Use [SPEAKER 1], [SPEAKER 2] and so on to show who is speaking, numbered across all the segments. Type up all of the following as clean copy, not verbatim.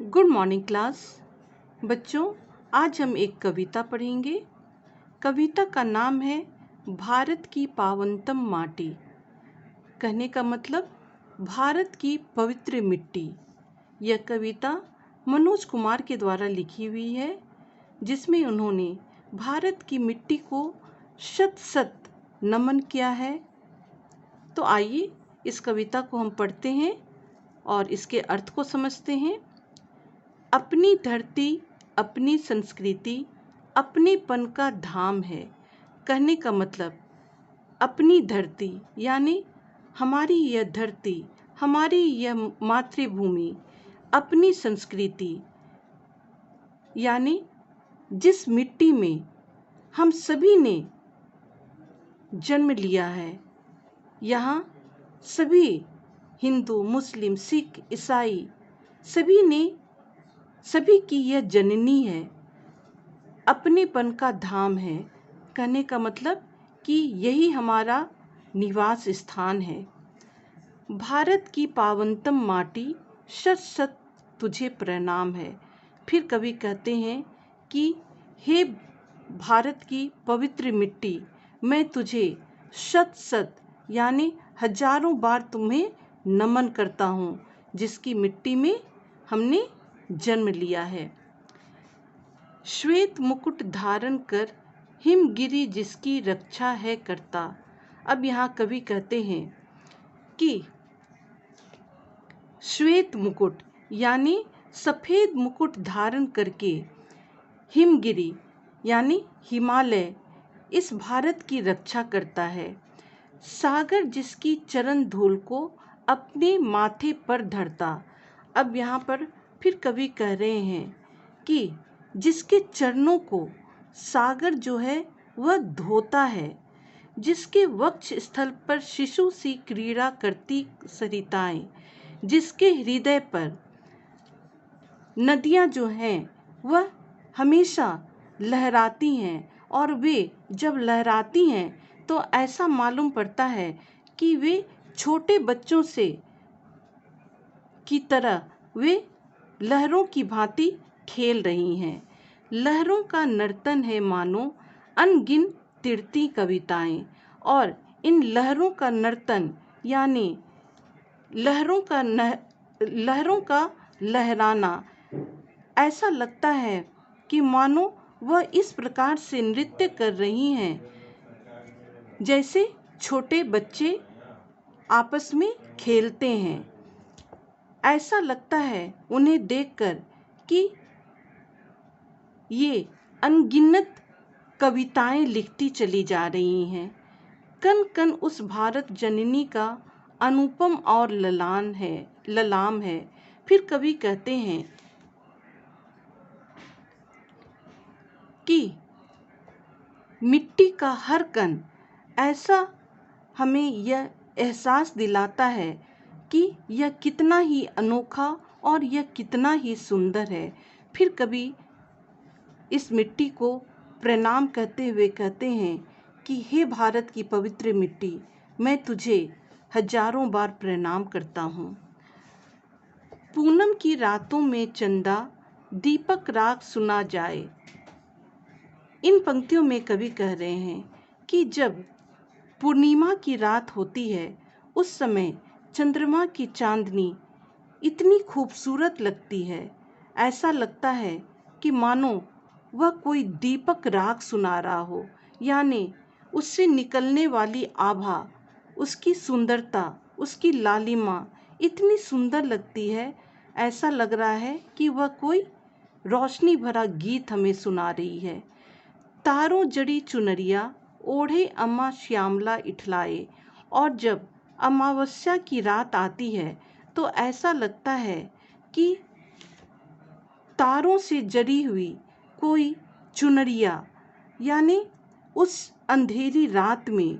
[SPEAKER 1] Good morning class. बच्चों, आज हम एक कविता पढ़ेंगे। कविता का नाम है भारत की पावनतम माटी। कहने का मतलब भारत की पवित्र मिट्टी। यह कविता मनोज कुमार के द्वारा लिखी हुई है, जिसमें उन्होंने भारत की मिट्टी को शत शत नमन किया है। तो आइए इस कविता को हम पढ़ते हैं और इसके अर्थ को समझते हैं। अपनी धरती, अपनी संस्कृति, अपनेपन का धाम है। कहने का मतलब अपनी धरती यानी हमारी यह धरती, हमारी यह मातृभूमि, अपनी संस्कृति यानी जिस मिट्टी में हम सभी ने जन्म लिया है। यहाँ सभी हिंदू, मुस्लिम, सिख, ईसाई सभी की यह जननी है, अपनेपन का धाम है। कहने का मतलब कि यही हमारा निवास स्थान है। भारत की पावनतम माटी, शत शत तुझे प्रणाम है। फिर कवि कहते हैं कि हे भारत की पवित्र मिट्टी, मैं तुझे शत शत यानी हजारों बार तुम्हें नमन करता हूँ, जिसकी मिट्टी में हमने जन्म लिया है। श्वेत मुकुट धारण कर हिमगिरी जिसकी रक्षा है करता। अब यहाँ कवि कहते हैं कि श्वेत मुकुट यानी सफेद मुकुट धारण करके हिमगिरी यानी हिमालय इस भारत की रक्षा करता है। सागर जिसकी चरण धूल को अपने माथे पर धरता। अब यहाँ पर फिर कवि कह रहे हैं कि जिसके चरणों को सागर जो है वह धोता है, जिसके वक्ष स्थल पर शिशु सी क्रीड़ा करती सरिताएं, जिसके हृदय पर नदियां जो हैं वह हमेशा लहराती हैं, और वे जब लहराती हैं तो ऐसा मालूम पड़ता है कि वे छोटे बच्चों से की तरह वे लहरों की भांति खेल रही हैं। लहरों का नर्तन है मानो अनगिन तिरती कविताएं, और इन लहरों का नर्तन यानी लहरों का लहराना ऐसा लगता है कि मानो वह इस प्रकार से नृत्य कर रही हैं जैसे छोटे बच्चे आपस में खेलते हैं। ऐसा लगता है उन्हें देखकर कि ये अनगिनत कविताएं लिखती चली जा रही हैं। कन कन उस भारत जननी का अनुपम और ललाम है। फिर कवि कहते हैं कि मिट्टी का हर कण ऐसा हमें यह एहसास दिलाता है कि यह कितना ही अनोखा और यह कितना ही सुंदर है। फिर कवि इस मिट्टी को प्रणाम कहते हुए कहते हैं कि हे भारत की पवित्र मिट्टी, मैं तुझे हजारों बार प्रणाम करता हूँ। पूनम की रातों में चंदा दीपक राग सुना जाए। इन पंक्तियों में कवि कह रहे हैं कि जब पूर्णिमा की रात होती है उस समय चंद्रमा की चांदनी इतनी खूबसूरत लगती है, ऐसा लगता है कि मानो वह कोई दीपक राग सुना रहा हो, यानी उससे निकलने वाली आभा, उसकी सुंदरता, उसकी लालिमा इतनी सुंदर लगती है। ऐसा लग रहा है कि वह कोई रोशनी भरा गीत हमें सुना रही है। तारों जड़ी चुनरिया ओढ़े अम्मा श्यामला इठलाए, और जब अमावस्या की रात आती है तो ऐसा लगता है कि तारों से जड़ी हुई कोई चुनरिया यानी उस अंधेरी रात में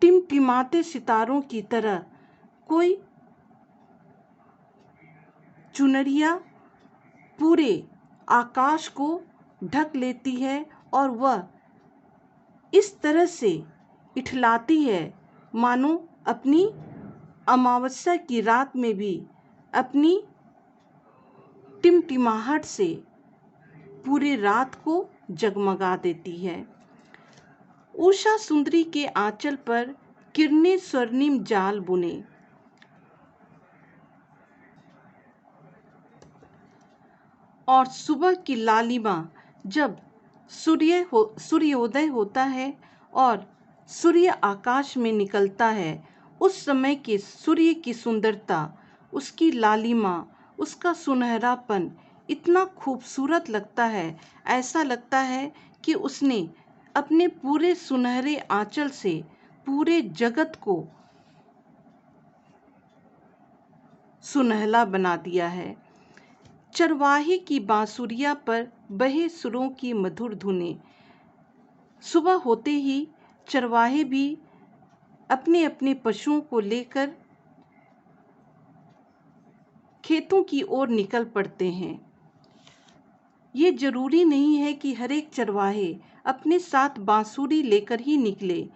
[SPEAKER 1] टिमटिमाते सितारों की तरह कोई चुनरिया पूरे आकाश को ढक लेती है, और वह इस तरह से इठलाती है मानो अपनी अमावस्या की रात में भी अपनी टिमटिमाहट से पूरे रात को जगमगा देती है। उषा सुंदरी के आंचल पर किरणें स्वर्णिम जाल बुने। और सुबह की लालिमा जब सूर्योदय होता है और सूर्य आकाश में निकलता है, उस समय के सूर्य की सुंदरता, उसकी लालिमा, उसका सुनहरापन इतना खूबसूरत लगता है। ऐसा लगता है कि उसने अपने पूरे सुनहरे आंचल से पूरे जगत को सुनहला बना दिया है। चरवाहे की बांसुरिया पर बहे सुरों की मधुर धुनें। सुबह होते ही चरवाहे भी अपने अपने पशुओं को लेकर खेतों की ओर निकल पड़ते हैं। ये जरूरी नहीं है कि हर एक चरवाहे अपने साथ बांसुरी लेकर ही निकले,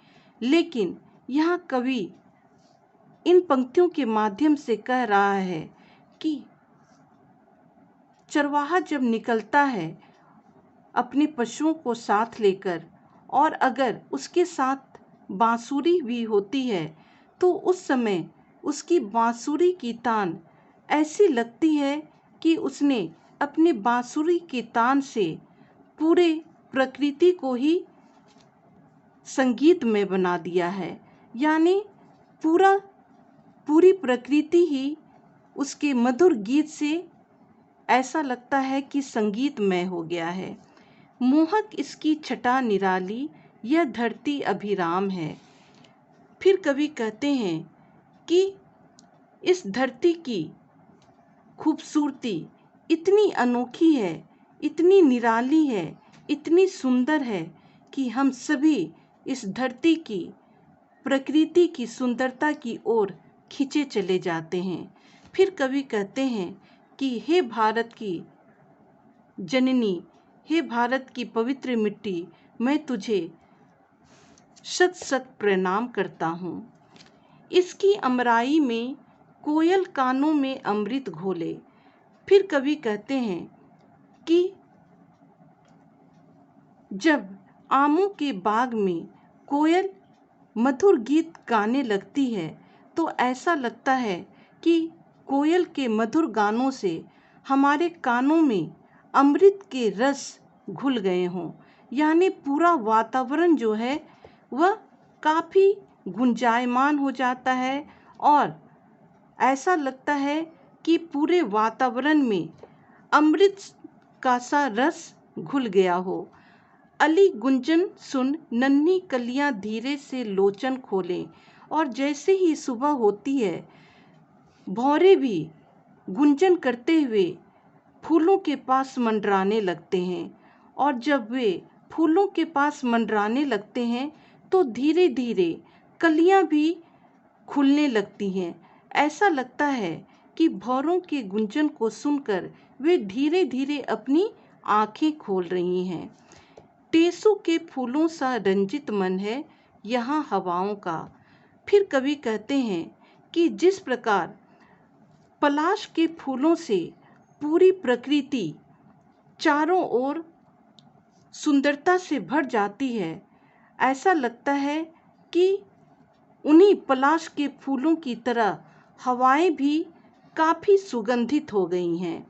[SPEAKER 1] लेकिन यहाँ कवि इन पंक्तियों के माध्यम से कह रहा है कि चरवाहा जब निकलता है अपने पशुओं को साथ लेकर, और अगर उसके साथ बांसुरी भी होती है, तो उस समय उसकी बांसुरी की तान ऐसी लगती है कि उसने अपने बांसुरी की तान से पूरे प्रकृति को ही संगीत में बना दिया है। यानी पूरी प्रकृति ही उसके मधुर गीत से ऐसा लगता है कि संगीतमय हो गया है। मोहक इसकी छटा निराली, यह धरती अभिराम है। फिर कवि कहते हैं कि इस धरती की खूबसूरती इतनी अनोखी है, इतनी निराली है, इतनी सुंदर है कि हम सभी इस धरती की, प्रकृति की सुंदरता की ओर खींचे चले जाते हैं। फिर कवि कहते हैं कि हे भारत की जननी, हे भारत की पवित्र मिट्टी, मैं तुझे शत शत प्रणाम करता हूँ। इसकी अमराई में कोयल कानों में अमृत घोले। फिर कवि कहते हैं कि जब आमों के बाग में कोयल मधुर गीत गाने लगती है, तो ऐसा लगता है कि कोयल के मधुर गानों से हमारे कानों में अमृत के रस घुल गए हों। यानी पूरा वातावरण जो है वह काफ़ी गुंजायमान हो जाता है और ऐसा लगता है कि पूरे वातावरण में अमृत का सा रस घुल गया हो। अली गुंजन सुन नन्ही कलियां धीरे से लोचन खोलें। और जैसे ही सुबह होती है, भौरे भी गुंजन करते हुए फूलों के पास मंडराने लगते हैं। और जब वे फूलों के पास मंडराने लगते हैं, तो धीरे धीरे कलियां भी खुलने लगती हैं। ऐसा लगता है कि भौरों के गुंजन को सुनकर वे धीरे धीरे अपनी आंखें खोल रही हैं। टेसू के फूलों सा रंजित मन है यहाँ हवाओं का। फिर कवि कहते हैं कि जिस प्रकार पलाश के फूलों से पूरी प्रकृति चारों ओर सुंदरता से भर जाती है, ऐसा लगता है कि उन्हीं पलाश के फूलों की तरह हवाएं भी काफ़ी सुगंधित हो गई हैं।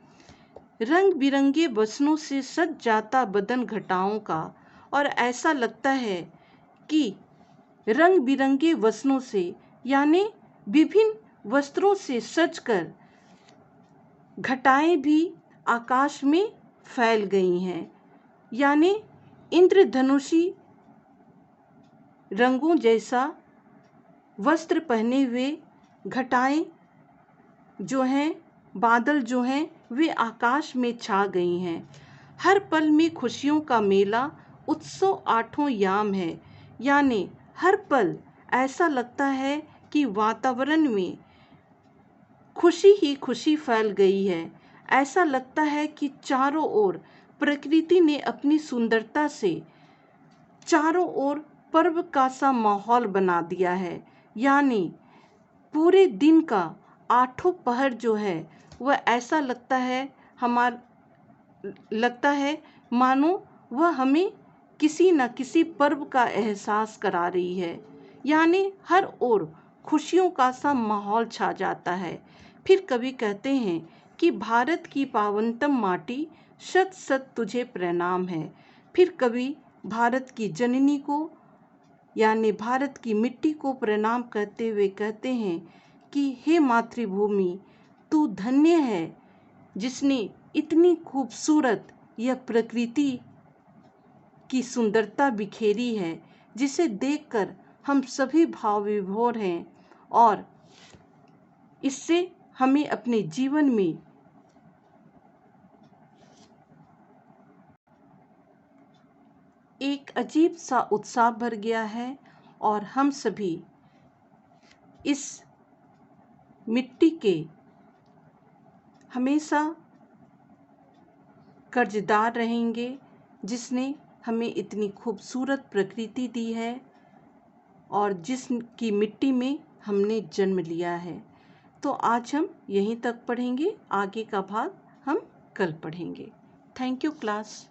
[SPEAKER 1] रंग बिरंगे वसनों से सज जाता बदन घटाओं का, और ऐसा लगता है कि रंग बिरंगे वसनों से यानी विभिन्न वस्त्रों से सजकर घटाएं भी आकाश में फैल गई हैं। यानी इंद्रधनुषी रंगों जैसा वस्त्र पहने हुए घटाएं जो हैं, बादल जो हैं, वे आकाश में छा गई हैं। हर पल में खुशियों का मेला, उत्सव आठों याम है। यानी हर पल ऐसा लगता है कि वातावरण में खुशी ही खुशी फैल गई है। ऐसा लगता है कि चारों ओर प्रकृति ने अपनी सुंदरता से चारों ओर पर्व का सा माहौल बना दिया है। यानी पूरे दिन का आठों पहर जो है वह ऐसा लगता है मानो वह हमें किसी न किसी पर्व का एहसास करा रही है। यानी हर ओर खुशियों का सा माहौल छा जाता है। फिर कभी कहते हैं कि भारत की पावनतम माटी, शत शत तुझे प्रणाम है। फिर कभी भारत की जननी को यानी भारत की मिट्टी को प्रणाम करते हुए कहते हैं कि हे मातृभूमि, तू धन्य है जिसने इतनी खूबसूरत यह प्रकृति की सुंदरता बिखेरी है, जिसे देखकर हम सभी भाव विभोर हैं और इससे हमें अपने जीवन में एक अजीब सा उत्साह भर गया है और हम सभी इस मिट्टी के हमेशा कर्जदार रहेंगे, जिसने हमें इतनी खूबसूरत प्रकृति दी है और जिसकी मिट्टी में हमने जन्म लिया है। तो आज हम यहीं तक पढ़ेंगे, आगे का भाग हम कल पढ़ेंगे। Thank you class.